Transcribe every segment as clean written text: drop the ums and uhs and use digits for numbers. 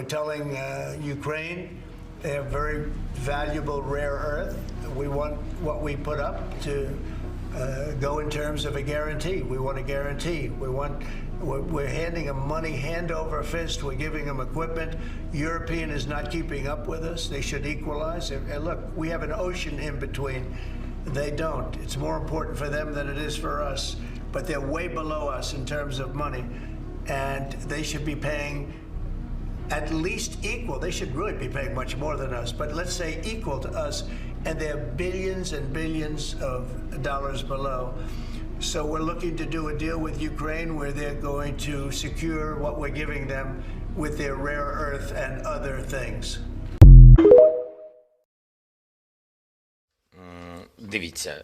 We're telling Ukraine they have very valuable rare earth. We want what we put up to go in terms of a guarantee. We want a guarantee. We're handing them money hand over fist. We're giving them equipment. European is not keeping up with us. They should equalize. And look, we have an ocean in between. They don't. It's more important for them than it is for us. But they're way below us in terms of money. And they should be paying at least equal. They should really be paying much more than us. But let's say equal to us. And they're billions and billions of dollars below. So we're looking to do a deal with Ukraine where they're going to secure what we're giving them with their rare earth and other things. Дивіться,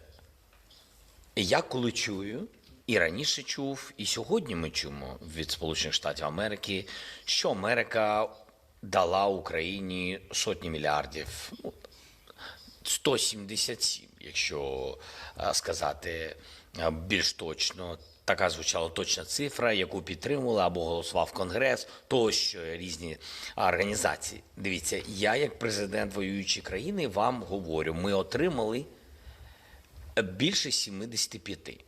я коли чую, і раніше чув, і сьогодні ми чуємо від Сполучених Штатів Америки, що Америка дала Україні сотні мільярдів, 177, якщо сказати більш точно. Така звучала точна цифра, яку підтримували або голосував Конгрес, тощо різні організації. Дивіться, я як президент воюючої країни вам говорю, ми отримали більше 75.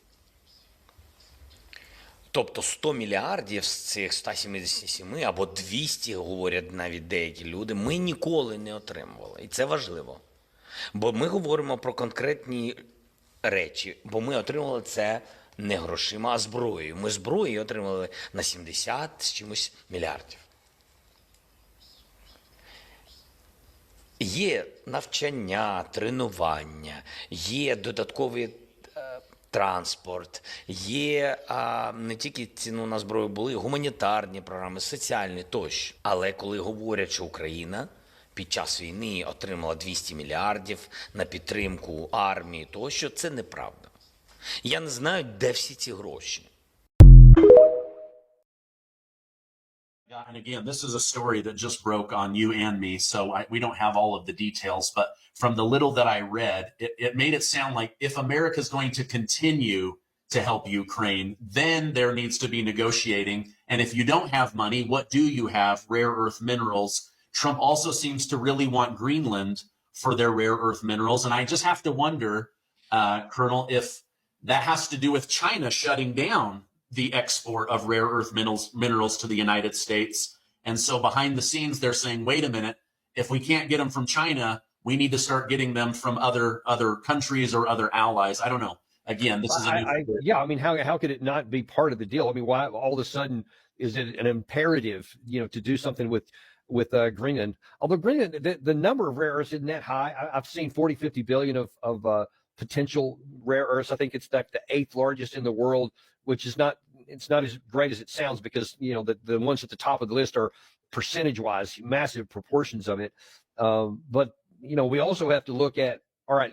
Тобто 100 мільярдів з цих 177 або 200, говорять навіть деякі люди, ми ніколи не отримували. І це важливо. Бо ми говоримо про конкретні речі, бо ми отримали це не грошима, а зброєю. Ми зброєю отримали на 70 з чимось мільярдів. Є навчання, тренування, є додатковий транспорт, є не тільки ціну на зброю, були гуманітарні програми, соціальні тощо. Але коли говорять, що Україна під час війни отримала 200 мільярдів на підтримку армії тощо, це неправда. Я не знаю, де всі ці гроші. Yeah, and again, this is a story that just broke on you and me, so we don't have all of the details. But from the little that I read, it made it sound like if America is going to continue to help Ukraine, then there needs to be negotiating. And if you don't have money, what do you have? Rare earth minerals. Trump also seems to really want Greenland for their rare earth minerals. And I just have to wonder, Colonel, if that has to do with China shutting down the export of rare earth minerals to the United States. And so behind the scenes, they're saying, wait a minute, if we can't get them from China, we need to start getting them from other countries or other allies. I don't know. Again, this is yeah, I mean, how could it not be part of the deal? I mean, why all of a sudden is it an imperative, to do something with Greenland? Although Greenland, the number of rare earths isn't that high. I've seen 40, 50 billion of potential rare earths. I think it's like the 8th largest in the world, which is it's not as great as it sounds because, the ones at the top of the list are percentage-wise, massive proportions of it. But, we also have to look at, all right,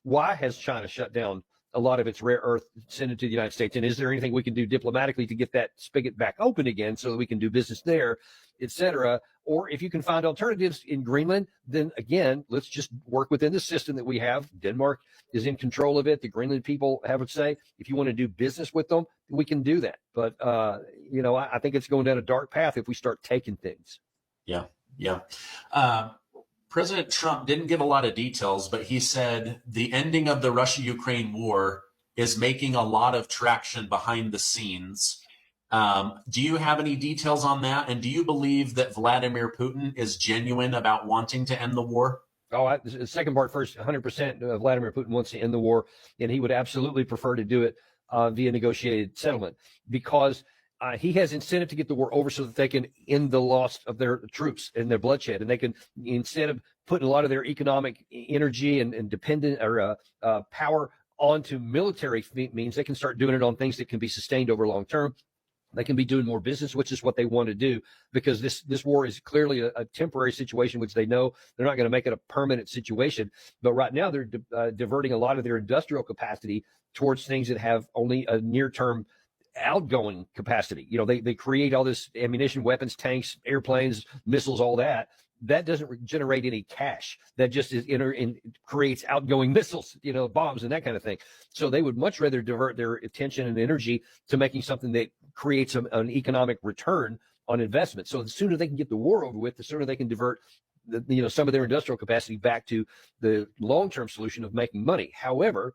why has China shut down a lot of its rare earth sent it to the United States? And is there anything we can do diplomatically to get that spigot back open again so that we can do business there, et cetera? Or if you can find alternatives in Greenland, then again, let's just work within the system that we have. Denmark is in control of it. The Greenland people have a say. If you want to do business with them, we can do that. But, I think it's going down a dark path if we start taking things. Yeah. President Trump didn't give a lot of details, but he said the ending of the Russia-Ukraine war is making a lot of traction behind the scenes. Do you have any details on that? And do you believe that Vladimir Putin is genuine about wanting to end the war? The second part first, 100% Vladimir Putin wants to end the war, and he would absolutely prefer to do it via negotiated settlement because he has incentive to get the war over so that they can end the loss of their troops and their bloodshed. And they can, instead of putting a lot of their economic energy and dependent or power onto military means, they can start doing it on things that can be sustained over long term. They can be doing more business, which is what they want to do, because this war is clearly a temporary situation, which they know they're not going to make it a permanent situation. But right now, they're diverting a lot of their industrial capacity towards things that have only a near-term outgoing capacity. They create all this ammunition, weapons, tanks, airplanes, missiles, all that. That doesn't generate any cash. That just creates outgoing missiles, bombs and that kind of thing. So they would much rather divert their attention and energy to making something that creates an economic return on investment. So the sooner they can get the war over with, the sooner they can divert some of their industrial capacity back to the long-term solution of making money. However,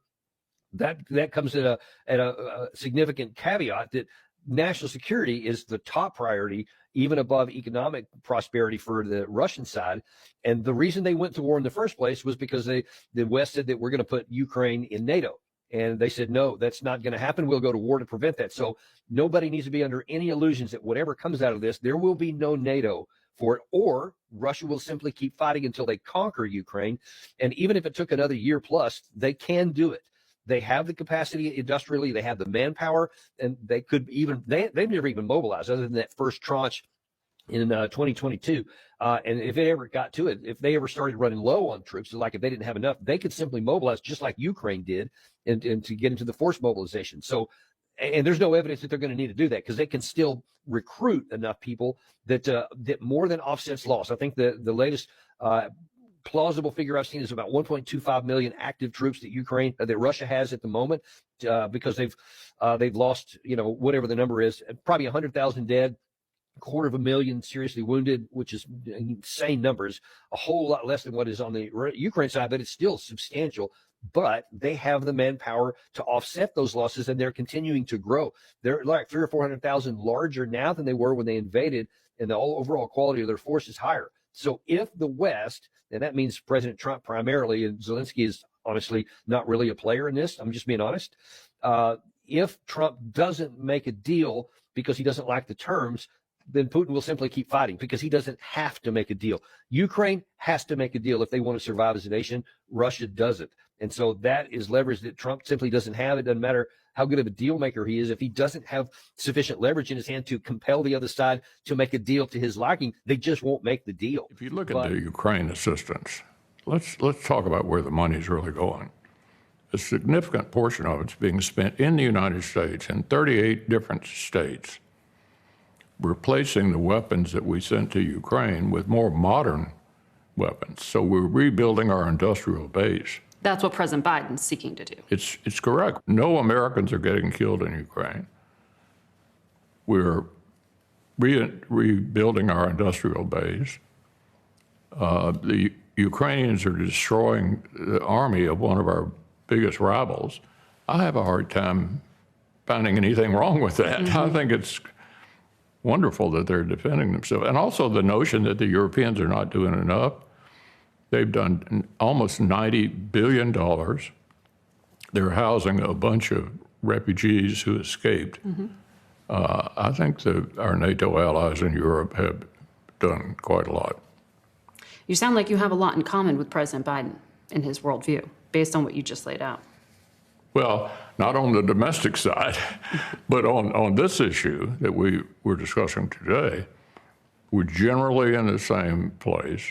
that comes at a significant caveat that national security is the top priority, even above economic prosperity for the Russian side. And the reason they went to war in the first place was because the West said that we're going to put Ukraine in NATO. And they said, no, that's not going to happen. We'll go to war to prevent that. So nobody needs to be under any illusions that whatever comes out of this, there will be no NATO for it, or Russia will simply keep fighting until they conquer Ukraine. And even if it took another year plus, they can do it. They have the capacity industrially, they have the manpower, and they could even, they've never even mobilized other than that first tranche in 2022. And if it ever got to it, if they ever started running low on troops, like if they didn't have enough, they could simply mobilize just like Ukraine did and to get into the forced mobilization. So, and there's no evidence that they're going to need to do that because they can still recruit enough people that more than offsets loss. I think the latest plausible figure I've seen is about 1.25 million active troops that Russia has at the moment, because they've lost, whatever the number is, probably 100,000 dead, 250,000 seriously wounded, which is insane numbers, a whole lot less than what is on the Ukraine side, but it's still substantial. But they have the manpower to offset those losses, and they're continuing to grow. They're like 300,000 or 400,000 larger now than they were when they invaded, and the overall quality of their force is higher. So if the West, and that means President Trump primarily, and Zelensky is honestly not really a player in this, I'm just being honest. If Trump doesn't make a deal because he doesn't like the terms, then Putin will simply keep fighting because he doesn't have to make a deal. Ukraine has to make a deal if they want to survive as a nation. Russia doesn't. And so that is leverage that Trump simply doesn't have. It doesn't matter how good of a deal maker he is. If he doesn't have sufficient leverage in his hand to compel the other side to make a deal to his liking, they just won't make the deal. If you look at the Ukraine assistance, let's talk about where the money is really going. A significant portion of it's being spent in the United States, in 38 different states, replacing the weapons that we sent to Ukraine with more modern weapons. So we're rebuilding our industrial base. That's what President Biden's seeking to do. It's correct. No Americans are getting killed in Ukraine. We're rebuilding our industrial base. The Ukrainians are destroying the army of one of our biggest rivals. I have a hard time finding anything wrong with that. I think it's wonderful that they're defending themselves. And also the notion that the Europeans are not doing enough. They've done almost $90 billion. They're housing a bunch of refugees who escaped. I think that our NATO allies in Europe have done quite a lot. You sound like you have a lot in common with President Biden in his worldview, based on what you just laid out. Well, not on the domestic side, but on this issue that we're discussing today, we're generally in the same place.